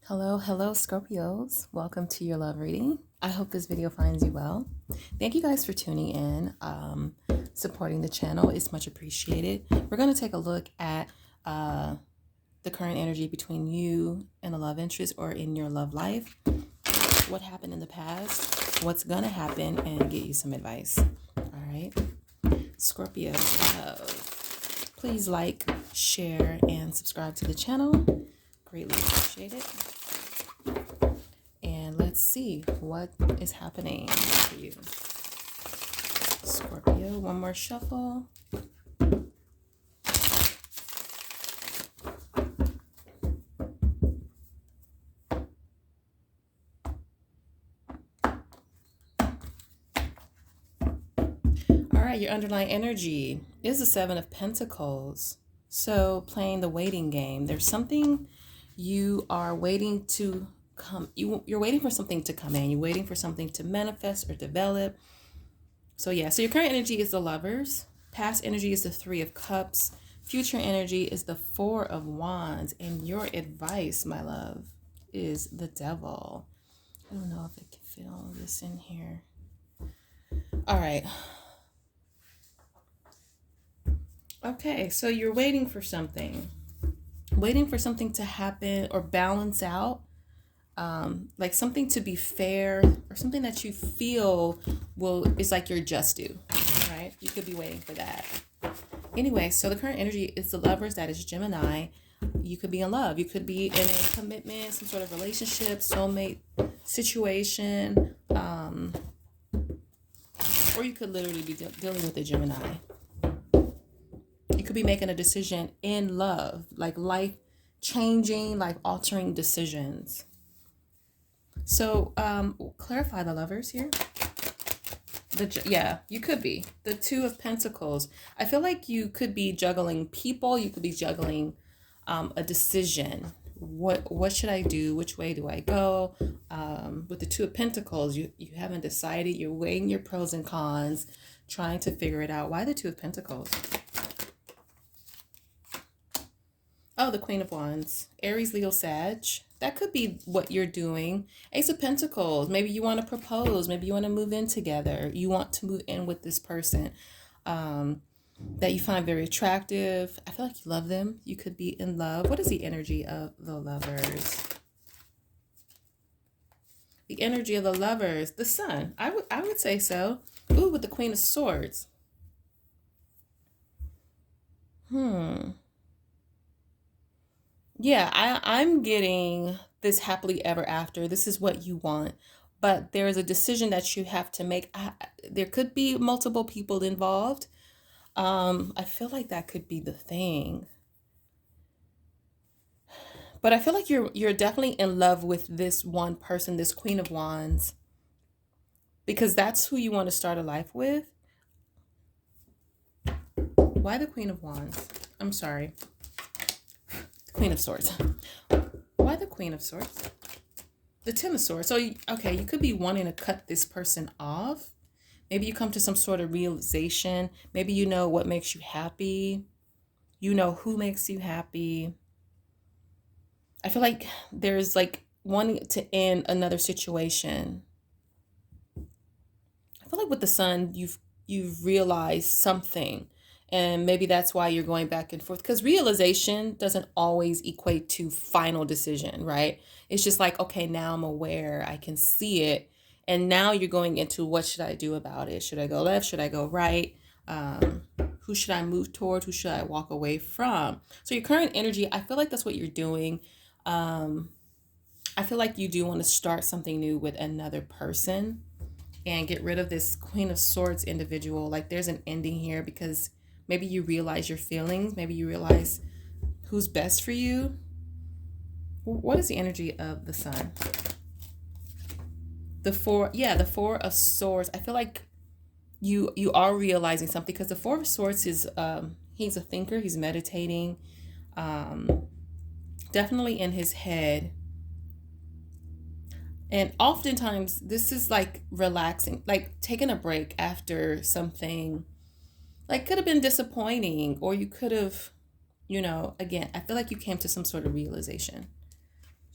Hello, Scorpios. Welcome to your love reading. I hope this video finds you well. Thank you guys for tuning in, supporting the channel. It's much appreciated. We're going to take a look at the current energy between you and a love interest or in your love life. What happened in the past, what's going to happen, and get you some advice. All right. Scorpio love. Please like, share, and subscribe to the channel. Greatly appreciate it. And let's see what is happening for you. Scorpio, one more shuffle. All right, your underlying energy is the Seven of Pentacles. So playing the waiting game, there's something you are waiting to come. You're waiting for something to come in. You're waiting for something to manifest or develop. So yeah, so your current energy is the Lovers. Past energy is the Three of Cups. Future energy is the Four of Wands. And your advice, my love, is the Devil. I don't know if I can fit all of this in here. All right. Okay, so you're waiting for something to happen or balance out, like something to be fair or something that you feel is like you're just due, right? You could be waiting for that. Anyway, so the current energy is the Lovers. That is Gemini. You could be in love. You could be in a commitment, some sort of relationship, soulmate situation, or you could literally be dealing with a Gemini. You could be making a decision in love, like life changing, life altering decisions. So clarify the Lovers here. You could be the Two of Pentacles. I feel like you could be juggling people. You could be juggling a decision. What should I do? Which way do I go? With the Two of Pentacles, you haven't decided. You're weighing your pros and cons, trying to figure it out. Why the Two of Pentacles? Oh, the Queen of Wands. Aries, Leo, Sag. That could be what you're doing. Ace of Pentacles. Maybe you want to propose. Maybe you want to move in together. You want to move in with this person that you find very attractive. I feel like you love them. You could be in love. What is the energy of the Lovers? The energy of the Lovers. The Sun. I would say so. Ooh, with the Queen of Swords. Yeah, I'm getting this happily ever after. This is what you want. But there is a decision that you have to make. There could be multiple people involved. I feel like that could be the thing. But I feel like you're definitely in love with this one person, this Queen of Wands, because that's who you want to start a life with. Why the Queen of Wands? I'm sorry. Queen of Swords. Why the Queen of Swords? The Ten of Swords. So, okay, you could be wanting to cut this person off. Maybe you come to some sort of realization. Maybe you know what makes you happy. You know who makes you happy. I feel like there's like wanting to end another situation. I feel like with the Sun, you've realized something. And maybe that's why you're going back and forth, because realization doesn't always equate to final decision, right? It's just like, okay, now I'm aware, I can see it. And now you're going into what should I do about it? Should I go left? Should I go right? Who should I move toward? Who should I walk away from? So your current energy, I feel like that's what you're doing. I feel like you do want to start something new with another person and get rid of this Queen of Swords individual. Like there's an ending here because maybe you realize your feelings. Maybe you realize who's best for you. What is the energy of the Sun? The Four of Swords. I feel like you are realizing something because the Four of Swords is, he's a thinker. He's meditating, definitely in his head. And oftentimes this is like relaxing, like taking a break after something like could have been disappointing, or you could have, again, I feel like you came to some sort of realization.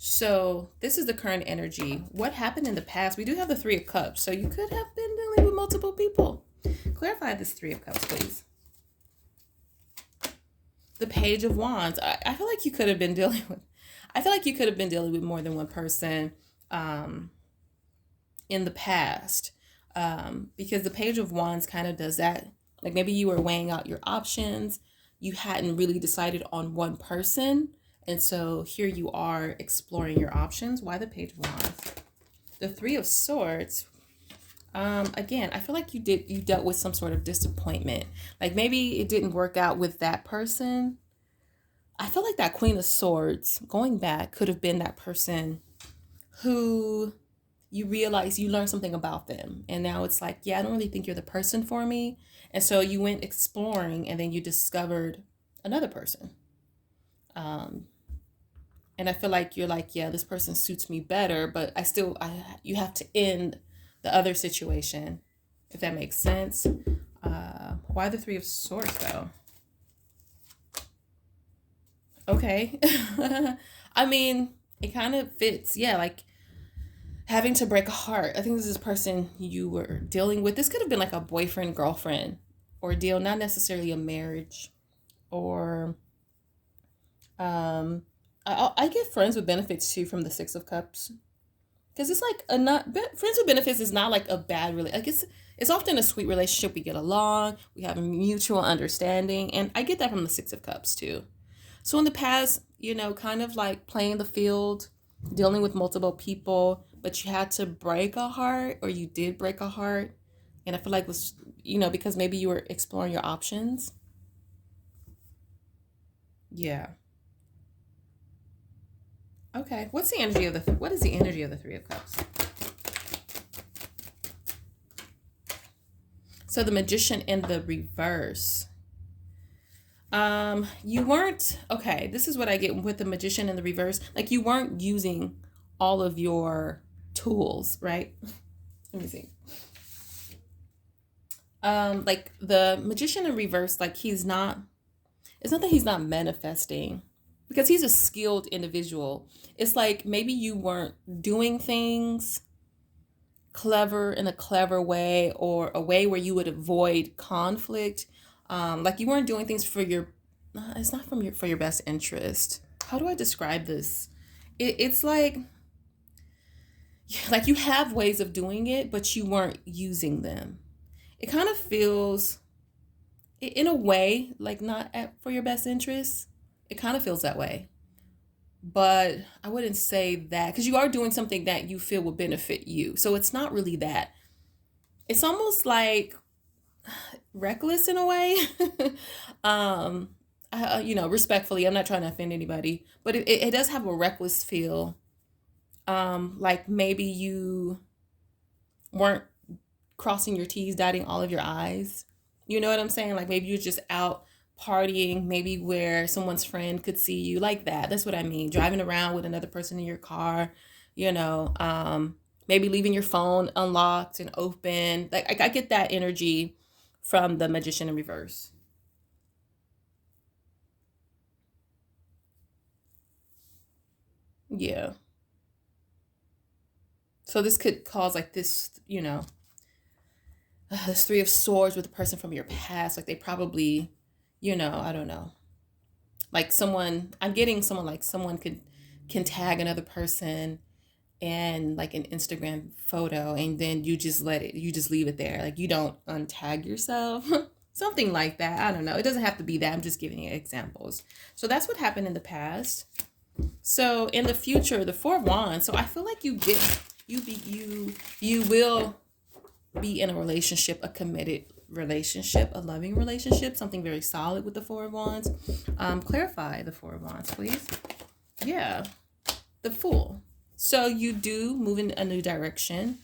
So this is the current energy. What happened in the past? We do have the Three of Cups. So you could have been dealing with multiple people. Clarify this Three of Cups, please. The Page of Wands. I feel like you could have been dealing with, I feel like you could have been dealing with more than one person in the past. Because the Page of Wands kind of does that. Like maybe you were weighing out your options. You hadn't really decided on one person. And so here you are exploring your options. Why the Page of Wands? The Three of Swords. Again, I feel like you dealt with some sort of disappointment. Like maybe it didn't work out with that person. I feel like that Queen of Swords, going back, could have been that person who you realize you learned something about them. And now it's like, yeah, I don't really think you're the person for me. And so you went exploring and then you discovered another person. And I feel like you're like, yeah, this person suits me better, but you have to end the other situation, if that makes sense. Why the Three of Swords though? Okay. I mean, it kind of fits. Yeah, like having to break a heart. I think this is a person you were dealing with. This could have been like a boyfriend, girlfriend ordeal, not necessarily a marriage or I get friends with benefits too from the Six of Cups. Because it's like friends with benefits is not like a bad like it's often a sweet relationship. We get along, we have a mutual understanding, and I get that from the Six of Cups too. So in the past, kind of like playing the field, dealing with multiple people, but you had to break a heart, or you did break a heart, and I feel like it was because maybe you were exploring your options. Yeah. Okay. What is the energy of the Three of Cups? So the Magician in the reverse. You weren't, okay, this is what I get with the Magician in the reverse. Like you weren't using all of your tools, right? Let me see. Like the Magician in reverse, like it's not that he's not manifesting, because he's a skilled individual. It's like maybe you weren't doing things clever in a clever way, or a way where you would avoid conflict. Like you weren't doing things it's not for your best interest. How do I describe this? It's like you have ways of doing it, but you weren't using them. It kind of feels, in a way, like not for your best interest. It kind of feels that way. But I wouldn't say that, because you are doing something that you feel will benefit you. So it's not really that. It's almost like reckless in a way. Respectfully, I'm not trying to offend anybody, but it does have a reckless feel. Like maybe you weren't crossing your T's, dotting all of your I's. You know what I'm saying? Like maybe you're just out partying, maybe where someone's friend could see you, like that. That's what I mean. Driving around with another person in your car, maybe leaving your phone unlocked and open. Like I get that energy from the Magician in reverse. Yeah. So this could cause like this, this Three of Swords with a person from your past. Like they probably, I don't know. Like I'm getting someone, like someone can tag another person and like an Instagram photo, and then you just leave it there. Like you don't untag yourself. Something like that. I don't know. It doesn't have to be that. I'm just giving you examples. So that's what happened in the past. So in the future, the Four of Wands. So I feel like you will be in a relationship, a committed relationship, a loving relationship, something very solid with the Four of Wands. Clarify the Four of Wands, please. Yeah, the Fool. So you do move in a new direction,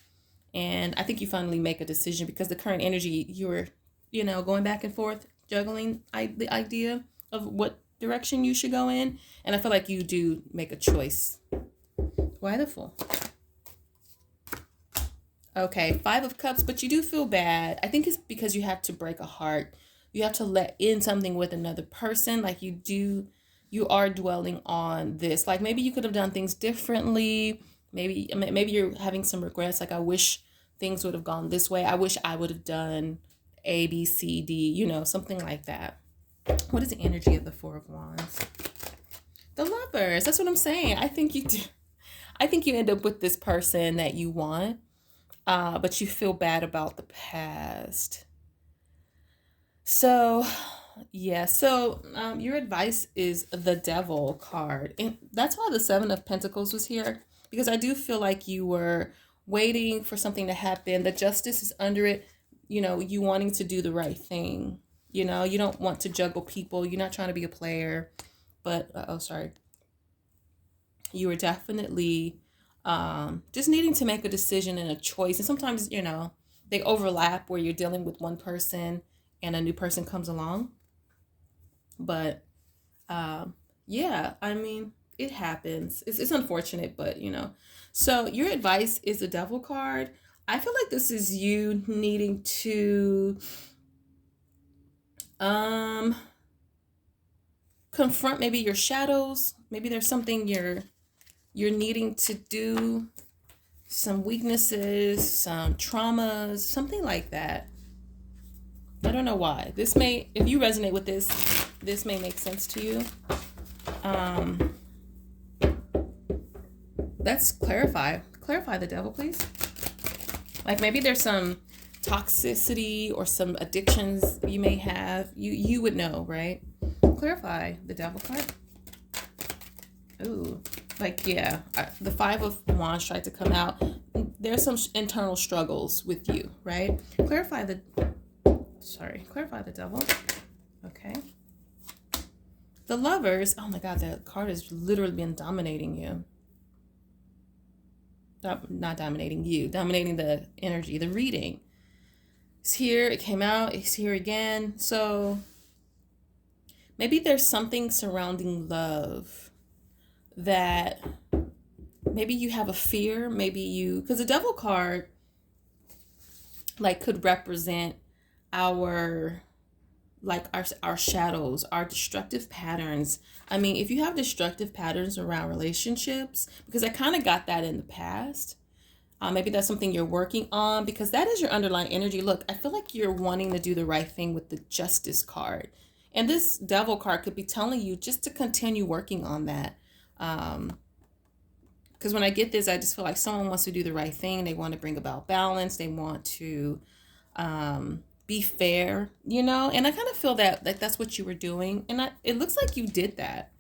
and I think you finally make a decision, because the current energy, you were, going back and forth, juggling the idea of what direction you should go in, and I feel like you do make a choice. Why the Fool? Okay, Five of Cups, but you do feel bad. I think it's because you have to break a heart. You have to let in something with another person. Like you you are dwelling on this. Like maybe you could have done things differently. Maybe you're having some regrets. Like I wish things would have gone this way. I wish I would have done A, B, C, D, something like that. What is the energy of the Four of Wands? The Lovers. That's what I'm saying. I think you do. I think you end up with this person that you want, but you feel bad about the past. So, yeah. So, your advice is the Devil card, and that's why the Seven of Pentacles was here, because I do feel like you were waiting for something to happen. The Justice is under it. You wanting to do the right thing. You don't want to juggle people. You're not trying to be a player, but sorry. You were definitely just needing to make a decision and a choice. And sometimes, they overlap where you're dealing with one person and a new person comes along. But yeah, I mean, it happens. It's unfortunate, but So your advice is the Devil card. I feel like this is you needing to confront maybe your shadows. Maybe there's something you're needing to do, some weaknesses, some traumas, something like that. I don't know why. If you resonate with this may make sense to you. Let's clarify the Devil, please. Like maybe there's some toxicity or some addictions you may have. You would know, right? Clarify the Devil card. Ooh. Like, yeah, the Five of Wands tried to come out. There's some internal struggles with you, right? Clarify the Devil. Okay. The Lovers. Oh my God, that card has literally been dominating you. Not dominating you, dominating the energy, the reading. It's here, it came out, it's here again. So maybe there's something surrounding love that maybe you have a fear, because the Devil card like could represent our shadows, our destructive patterns. I mean, if you have destructive patterns around relationships, because I kind of got that in the past, maybe that's something you're working on, because that is your underlying energy. Look, I feel like you're wanting to do the right thing with the Justice card, and this Devil card could be telling you just to continue working on that. Because when I get this, I just feel like someone wants to do the right thing. They want to bring about balance. They want to be fair, and I kind of feel that like that's what you were doing, and it looks like you did that.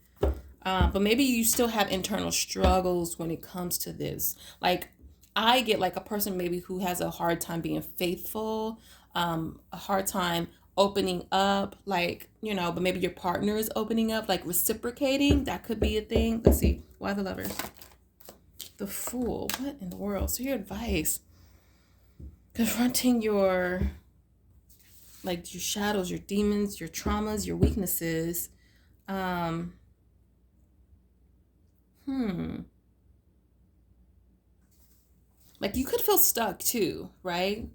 But maybe you still have internal struggles when it comes to this. Like I get like a person maybe who has a hard time being faithful, a hard time opening up, like, but maybe your partner is opening up, like reciprocating. That could be a thing. Let's see. Why the Lovers? The Fool. What in the world? So your advice, confronting your shadows, your demons, your traumas, your weaknesses. Like you could feel stuck too, right?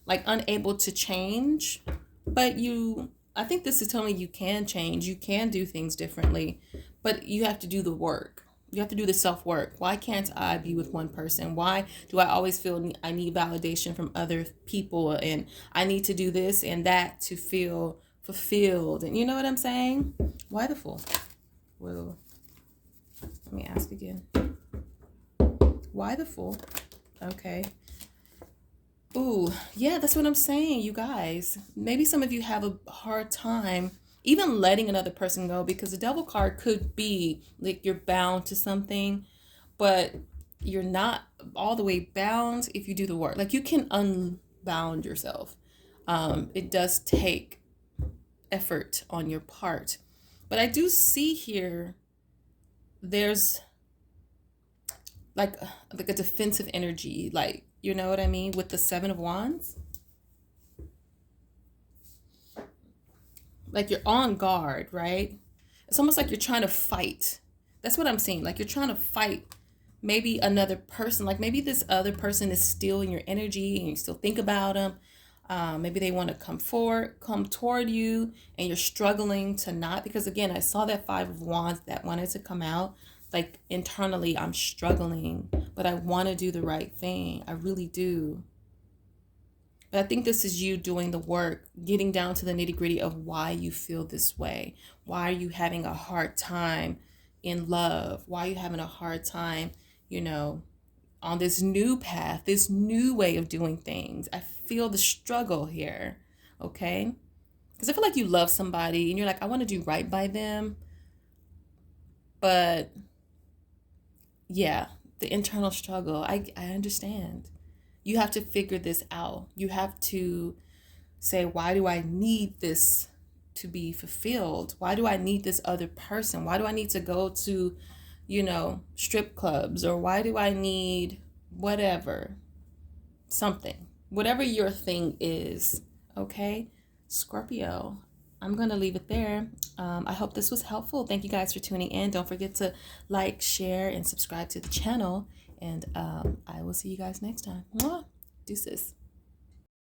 Like unable to change, but I think this is telling you can change. You can do things differently, but you have to do the work. You have to do the self-work. Why can't I be with one person? Why do I always feel I need validation from other people, and I need to do this and that to feel fulfilled? And you know what I'm saying? Why the Fool? Well, let me ask again. Why the Fool? Okay. Ooh, yeah, that's what I'm saying, you guys. Maybe some of you have a hard time even letting another person go, because the Devil card could be like you're bound to something, but you're not all the way bound if you do the work. Like you can unbound yourself. It does take effort on your part. But I do see here there's like a defensive energy, like, you know what I mean, with the Seven of Wands. Like you're on guard, right? It's almost like you're trying to fight. That's what I'm seeing. Like you're trying to fight maybe another person. Like maybe this other person is stealing your energy and you still think about them. Maybe they want to come toward you, and you're struggling to not, because again, I saw that Five of Wands that wanted to come out. Like internally, I'm struggling, but I want to do the right thing. I really do. But I think this is you doing the work, getting down to the nitty gritty of why you feel this way. Why are you having a hard time in love? Why are you having a hard time, you know, on this new path, this new way of doing things? I feel the struggle here, okay? Because I feel like you love somebody and you're like, I want to do right by them. But yeah, the internal struggle, I understand. You have to figure this out. You have to say, why do I need this to be fulfilled? Why do I need this other person? Why do I need to go to, you know, strip clubs? Or why do I need whatever, something, whatever your thing is, okay? Scorpio, I'm going to leave it there. I hope this was helpful. Thank you guys for tuning in. Don't forget to like, share, and subscribe to the channel. And I will see you guys next time. Mwah. Deuces.